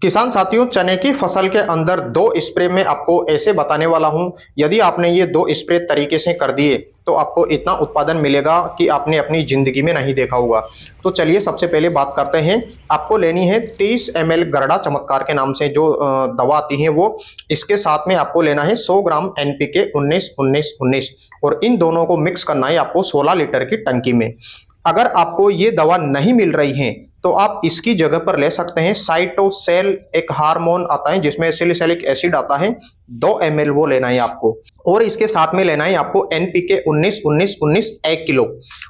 किसान साथियों, चने की फसल के अंदर दो स्प्रे में आपको ऐसे बताने वाला हूं। यदि आपने ये दो स्प्रे तरीके से कर दिए तो आपको इतना उत्पादन मिलेगा कि आपने अपनी जिंदगी में नहीं देखा होगा। तो चलिए सबसे पहले बात करते हैं। आपको लेनी है 30 ml गरड़ा चमत्कार के नाम से जो दवा आती है वो। इसके साथ में आपको लेना है 100 ग्राम NPK 19-19-19 और इन दोनों को मिक्स करना है आपको 16 लीटर की टंकी में। अगर आपको ये दवा नहीं मिल रही है तो आप इसकी जगह पर ले सकते हैं साइटोसेल, एक हार्मोन आता है जिसमें सैलिसिलिक एसिड आता है, 2 ml वो लेना है आपको। और इसके साथ में लेना है आपको NPK 19-19-19 1 किलो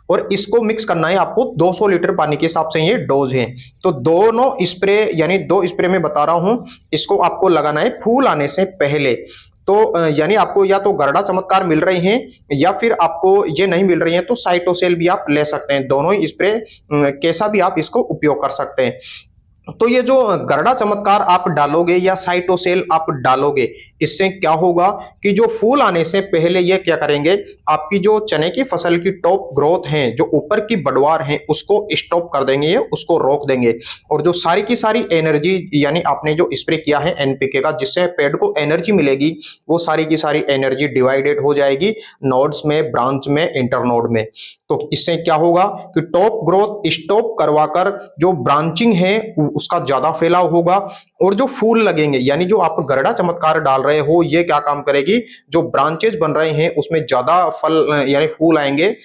और इसको मिक्स करना है आपको 200 लीटर पानी के हिसाब से, ये डोज है। तो दोनों स्प्रे यानी 2 स्प्रे में बता रहा हूं, इसको आपको लगाना है फूल आने से पहले। तो यानी आपको या तो गरड़ा चमत्कार मिल रही हैं या फिर आपको ये नहीं मिल रही हैं तो साइटोसेल भी आप ले सकते हैं। दोनों ही स्प्रे कैसा भी आप इसको उपयोग कर सकते हैं। तो ये जो गरड़ा चमत्कार आप डालोगे या साइटोसेल आप डालोगे, इससे क्या होगा कि जो फूल आने से पहले ये क्या करेंगे, आपकी जो चने की फसल की टॉप ग्रोथ है, जो ऊपर की बढ़वार है, उसको स्टॉप कर देंगे, ये उसको रोक देंगे। और जो सारी की सारी एनर्जी यानी आपने जो स्प्रे किया है NPK का, जिससे पेड़ को एनर्जी मिलेगी, वो सारी की सारी एनर्जी डिवाइडेड हो जाएगी नोड्स में, ब्रांच में, इंटरनोड में। तो इससे क्या होगा कि टॉप ग्रोथ स्टॉप करवाकर जो ब्रांचिंग है उसका ज्यादा फैलाव होगा और जो फूल लगेंगे यानी जो आप गरड़ा चमत्कार डाल रहे हो, ये क्या काम करेगी, जो ब्रांचेस बन रहे हैं उसमें ज्यादा फल यानी फूल आएंगे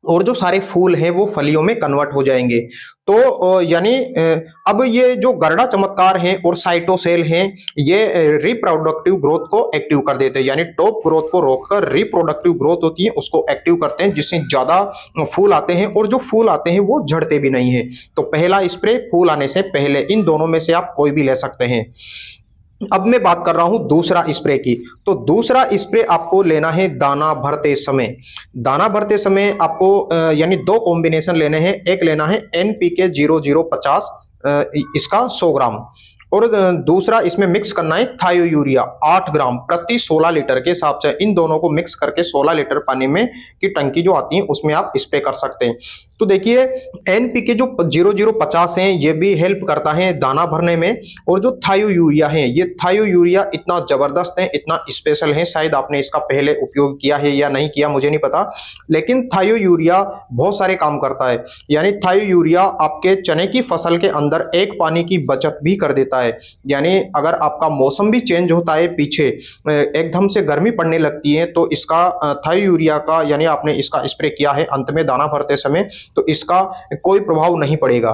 और जो सारे फूल हैं वो फलियों में कन्वर्ट हो जाएंगे। तो यानी अब ये जो गरड़ा चमत्कार है और साइटोसेल हैं, ये रिप्रोडक्टिव ग्रोथ को एक्टिव कर देते हैं, यानी टॉप ग्रोथ को रोककर रिप्रोडक्टिव ग्रोथ होती है उसको एक्टिव करते हैं, जिससे ज्यादा फूल आते हैं और जो फूल आते हैं वो झड़ते भी नहीं है। तो पहला स्प्रे फूल आने से पहले, इन दोनों में से आप कोई भी ले सकते हैं। अब मैं बात कर रहा हूं दूसरा स्प्रे की। तो दूसरा स्प्रे आपको लेना है दाना भरते समय। दाना भरते समय आपको यानी दो कॉम्बिनेशन लेने हैं। एक लेना है NPK 0050 इसका 100 ग्राम और दूसरा इसमें मिक्स करना है थायो यूरिया 8 ग्राम प्रति 16 लीटर के हिसाब से। इन दोनों को मिक्स करके 16 लीटर पानी में की टंकी जो आती है उसमें आप स्प्रे कर सकते हैं। तो देखिए NPK जो 0050 है ये भी हेल्प करता है दाना भरने में, और जो थायो यूरिया है, ये थायो यूरिया इतना जबरदस्त है, इतना स्पेशल है, शायद आपने इसका पहले उपयोग किया है या नहीं किया मुझे नहीं पता, लेकिन थायो यूरिया बहुत सारे काम करता है। यानी थायो यूरिया आपके चने की फसल के अंदर एक पानी की बचत भी कर देता है। यानी अगर आपका मौसम भी चेंज होता है, पीछे एकदम से गर्मी पड़ने लगती है, तो इसका थायो यूरिया का यानी आपने इसका स्प्रे किया है अंत में दाना भरते समय, तो इसका कोई प्रभाव नहीं पड़ेगा,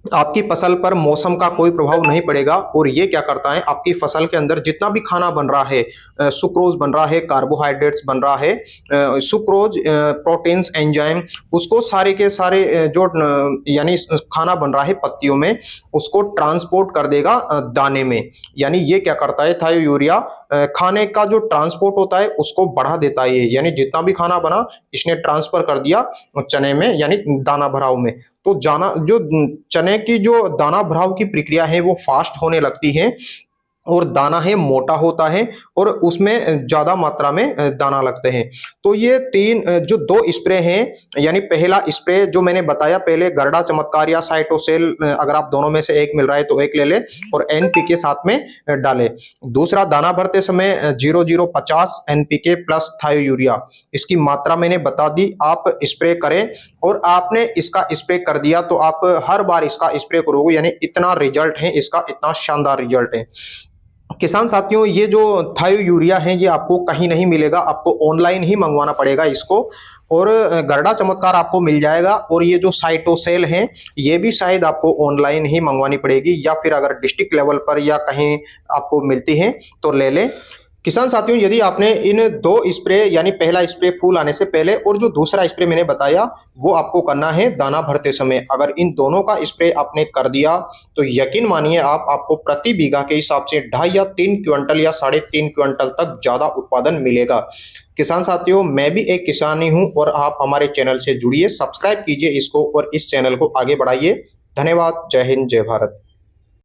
आपकी फसल पर मौसम का कोई प्रभाव नहीं पड़ेगा। और ये क्या करता है, आपकी फसल के अंदर जितना भी खाना बन रहा है, सुक्रोज बन रहा है, कार्बोहाइड्रेट्स बन रहा है, सुक्रोज, प्रोटीन्स, एंजाइम, उसको सारे के सारे जो यानी खाना बन रहा है पत्तियों में, उसको ट्रांसपोर्ट कर देगा दाने में। यानी ये क्या करता है थायो यूरिया, खाने का जो ट्रांसपोर्ट होता है उसको बढ़ा देता है। यानी जितना भी खाना बना इसने ट्रांसफर कर दिया चने में, यानी दाना भराव में। तो जो चने की जो दाना भराव की प्रक्रिया है वो फास्ट होने लगती है और दाना है मोटा होता है और उसमें ज्यादा मात्रा में दाना लगते हैं। तो ये तीन जो दो स्प्रे हैं, यानी पहला स्प्रे जो मैंने बताया पहले गरड़ा चमत्कार या साइटोसेल, अगर आप दोनों में से एक मिल रहा है तो एक ले ले और NPK साथ में डाले। दूसरा दाना भरते समय 0050 NPK प्लस थायो यूरिया, इसकी मात्रा मैंने बता दी, आप स्प्रे करें। और आपने इसका स्प्रे कर दिया तो आप हर बार इसका स्प्रे करोगे, यानी इतना रिजल्ट है इसका, इतना शानदार रिजल्ट है। किसान साथियों, ये जो थायो यूरिया है ये आपको कहीं नहीं मिलेगा, आपको ऑनलाइन ही मंगवाना पड़ेगा इसको। और गरड़ा चमत्कार आपको मिल जाएगा और ये जो साइटोसेल हैं ये भी शायद आपको ऑनलाइन ही मंगवानी पड़ेगी, या फिर अगर डिस्ट्रिक्ट लेवल पर या कहीं आपको मिलती है तो ले लें। किसान साथियों, यदि आपने इन दो स्प्रे यानी पहला स्प्रे फूल आने से पहले और जो दूसरा स्प्रे मैंने बताया वो आपको करना है दाना भरते समय, अगर इन दोनों का स्प्रे आपने कर दिया तो यकीन मानिए आपको प्रति बीघा के हिसाब से 2.5 या 3 क्विंटल या 3.5 क्विंटल तक ज्यादा उत्पादन मिलेगा। किसान साथियों, मैं भी एक किसान ही हूं और आप हमारे चैनल से जुड़िए, सब्सक्राइब कीजिए इसको और इस चैनल को आगे बढ़ाइए। धन्यवाद। जय हिंद, जय भारत।